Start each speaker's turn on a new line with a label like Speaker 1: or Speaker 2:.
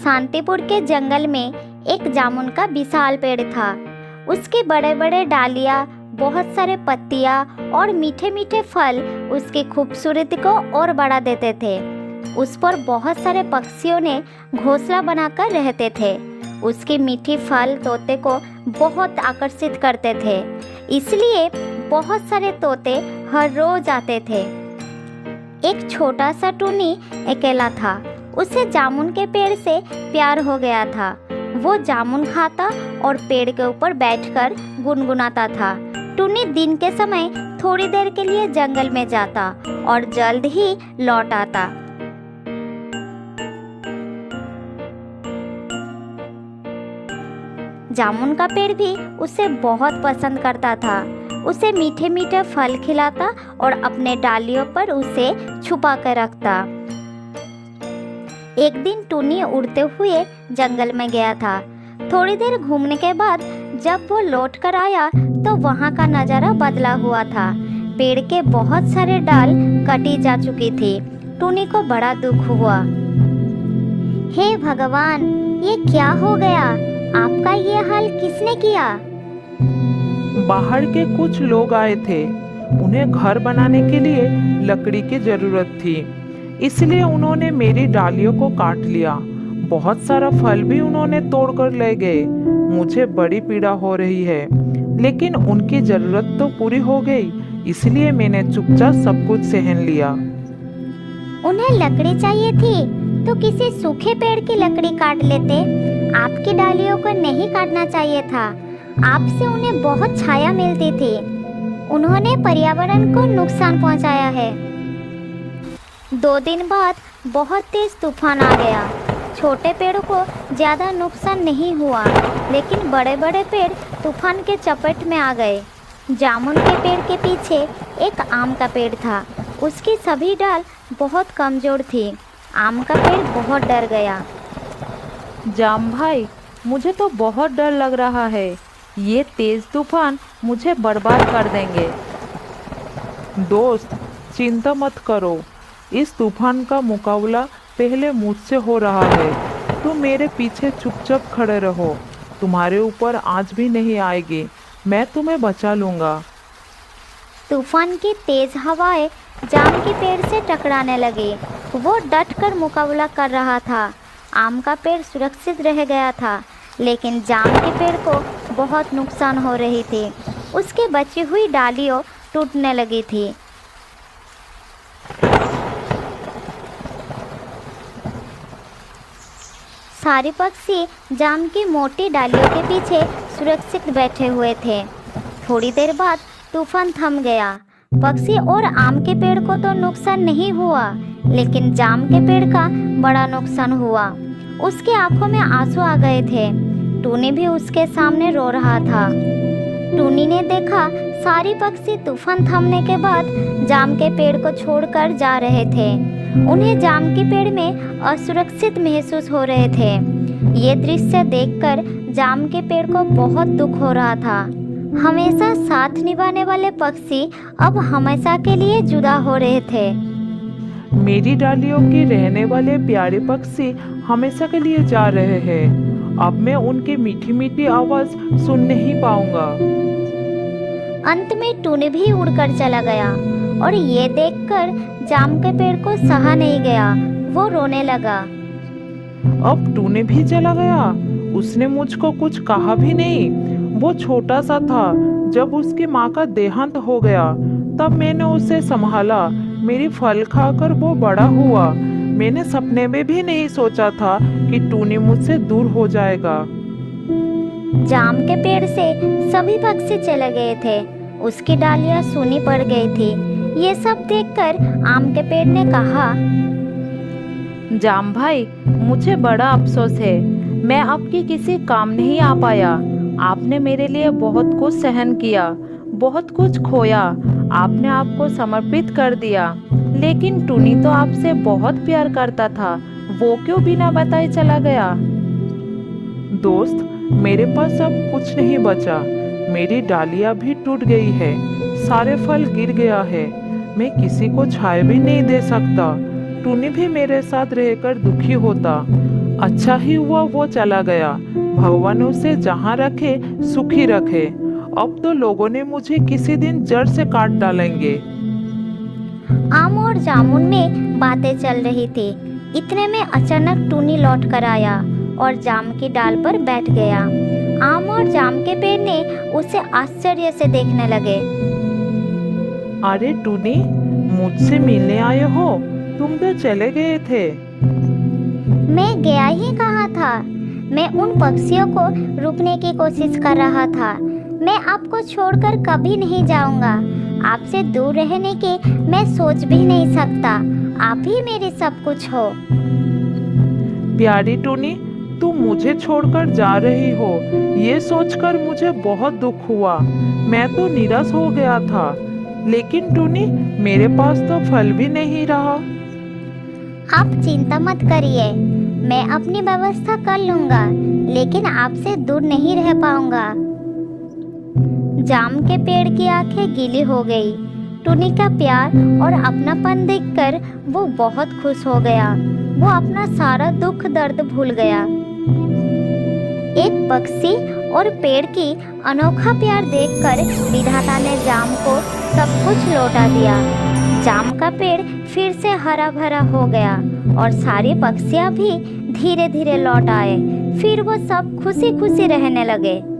Speaker 1: शांतिपुर के जंगल में एक जामुन का विशाल पेड़ था। उसके बड़े बड़े डालियाँ, बहुत सारे पत्तियाँ और मीठे मीठे फल उसकी खूबसूरती को और बढ़ा देते थे। उस पर बहुत सारे पक्षियों ने घोंसला बनाकर रहते थे। उसकी मीठी फल तोते को बहुत आकर्षित करते थे, इसलिए बहुत सारे तोते हर रोज आते थे। एक छोटा सा टुनी अकेला था। उसे जामुन के पेड़ से प्यार हो गया था। वो जामुन खाता और पेड़ के ऊपर बैठकर गुनगुनाता था। टुनी दिन के समय थोड़ी देर के लिए जंगल में जाता और जल्द ही लौट आता। जामुन का पेड़ भी उसे बहुत पसंद करता था। उसे मीठे मीठे फल खिलाता और अपने डालियों पर उसे छुपा कर रखता। एक दिन टुनी उड़ते हुए जंगल में गया था। थोड़ी देर घूमने के बाद जब वो लौट कर आया तो वहाँ का नज़ारा बदला हुआ था। पेड़ के बहुत सारे डाल कटी जा चुकी थी। टुनी को बड़ा दुख हुआ। हे भगवान, ये क्या हो गया? आपका ये हाल किसने किया?
Speaker 2: बाहर के कुछ लोग आए थे। उन्हें घर बनाने के लिए लकड़ी की जरूरत थी, इसलिए उन्होंने मेरी डालियों को काट लिया। बहुत सारा फल भी उन्होंने तोड़कर ले गए। मुझे बड़ी पीड़ा हो रही है, लेकिन उनकी जरूरत तो पूरी हो गई, इसलिए मैंने चुपचाप सब कुछ सहन लिया।
Speaker 1: उन्हें लकड़ी चाहिए थी तो किसी सूखे पेड़ की लकड़ी काट लेते। आपकी डालियों को नहीं काटना चाहिए था। आपसे उन्हें बहुत छाया मिलती थी। उन्होंने पर्यावरण को नुकसान पहुंचाया है। 2 दिन बाद बहुत तेज तूफान आ गया। छोटे पेड़ों को ज़्यादा नुकसान नहीं हुआ, लेकिन बड़े बड़े पेड़ तूफान के चपेट में आ गए। जामुन के पेड़ के पीछे एक आम का पेड़ था। उसकी सभी डाल बहुत कमज़ोर थी। आम का पेड़ बहुत डर गया।
Speaker 3: जाम भाई, मुझे तो बहुत डर लग रहा है। ये तेज तूफान मुझे बर्बाद कर देंगे।
Speaker 2: दोस्त, चिंता मत करो। इस तूफान का मुकाबला पहले मुझसे हो रहा है। तुम मेरे पीछे चुपचाप खड़े रहो। तुम्हारे ऊपर आज भी नहीं आएगी। मैं तुम्हें बचा लूँगा।
Speaker 1: तूफान की तेज हवाएं जाम के पेड़ से टकराने लगी। वो डटकर मुकाबला कर रहा था। आम का पेड़ सुरक्षित रह गया था, लेकिन जाम के पेड़ को बहुत नुकसान हो रही थी। उसकी बची हुई डालियों टूटने लगी थी। सारे पक्षी जाम की मोटी डालियों के पीछे सुरक्षित बैठे हुए थे। थोड़ी देर बाद तूफान थम गया। पक्षी और आम के पेड़ को तो नुकसान नहीं हुआ, लेकिन जाम के पेड़ का बड़ा नुकसान हुआ। उसकी आंखों में आंसू आ गए थे। टुनी भी उसके सामने रो रहा था। टुनी ने देखा सारी पक्षी तूफान थमने के बाद जाम के पेड़ को छोड़कर जा रहे थे। उन्हें जाम के पेड़ में असुरक्षित महसूस हो रहे थे। ये दृश्य देखकर जाम के पेड़ को बहुत दुख हो रहा था। हमेशा साथ निभाने वाले पक्षी अब हमेशा के लिए जुदा हो रहे थे।
Speaker 2: मेरी डालियों के रहने वाले प्यारे पक्षी हमेशा के लिए जा रहे हैं। अब मैं उनकी मीठी मीठी आवाज सुन नहीं पाऊंगा।
Speaker 1: अंत में टुनी भी उड़कर चला गया और ये देखकर जाम के पेड़ को सहा नहीं गया। वो रोने लगा।
Speaker 2: अब टुनी भी चला गया। उसने मुझको कुछ कहा भी नहीं। वो छोटा सा था। जब उसकी माँ का देहांत हो गया तब मैंने उसे संभाला। मेरी फल खाकर वो बड़ा हुआ। मैंने सपने में भी नहीं सोचा था कि टुनी मुझसे दूर हो जाएगा।
Speaker 1: जाम के पेड़ से सभी पक्षी चले गए थे। उसकी डालियां सूनी पड़ गई थी। ये सब देखकर आम के पेड़ ने कहा,
Speaker 3: जाम भाई, मुझे बड़ा अफसोस है। मैं आपके किसी काम नहीं आ पाया। आपने मेरे लिए बहुत कुछ सहन किया, बहुत कुछ खोया। आपने आपको समर्पित कर दिया, लेकिन टुनी तो आपसे बहुत प्यार करता था। वो क्यों बिना बताए चला गया?
Speaker 2: दोस्त, मेरे पास अब कुछ नहीं बचा। मेरी डालियां भी टूट गई है। सारे फल गिर गया है। मैं किसी को छाया भी नहीं दे सकता। टुनी भी मेरे साथ रहकर दुखी होता। अच्छा ही हुआ वो चला गया। भगवान उसे जहाँ रखे सुखी रखे। अब तो लोगों ने मुझे किसी दिन जड़ से काट डालेंगे।
Speaker 1: आम और जामुन में बातें चल रही थी। इतने में अचानक टूनी लौट कर आया और जाम की डाल पर बैठ गया। आम और जाम के पेड़ ने उसे आश्चर्य से देखने लगे।
Speaker 2: अरे टूनी, मुझसे मिलने आए हो? तुम तो चले गए थे।
Speaker 1: मैं गया ही कहाँ था। मैं उन पक्षियों को रुकने की कोशिश कर रहा था। मैं आपको छोड़कर कभी नहीं जाऊंगा। आपसे दूर रहने की मैं सोच भी नहीं सकता। आप ही मेरी सब कुछ हो।
Speaker 2: प्यारी टूनी, तुम मुझे छोड़कर जा रही हो ये सोचकर मुझे बहुत दुख हुआ। मैं तो निराश हो गया था। लेकिन टूनी, मेरे पास तो फल भी नहीं रहा।
Speaker 1: आप चिंता मत करिए, मैं अपनी व्यवस्था कर लूंगा, लेकिन आपसे दूर नहीं रह पाऊंगा। जाम के पेड़ की आंखें गीली हो गई। टूनी का प्यार और अपनापन देखकर वो बहुत खुश हो गया। वो अपना सारा दुख दर्द भूल गया। एक पक्षी और पेड़ की अनोखा प्यार देखकर विधाता ने जाम को सब कुछ लौटा दिया। जाम का पेड़ फिर से हरा भरा हो गया और सारे पक्षियां भी धीरे धीरे लौट आए। फिर वो सब खुशी खुशी रहने लगे।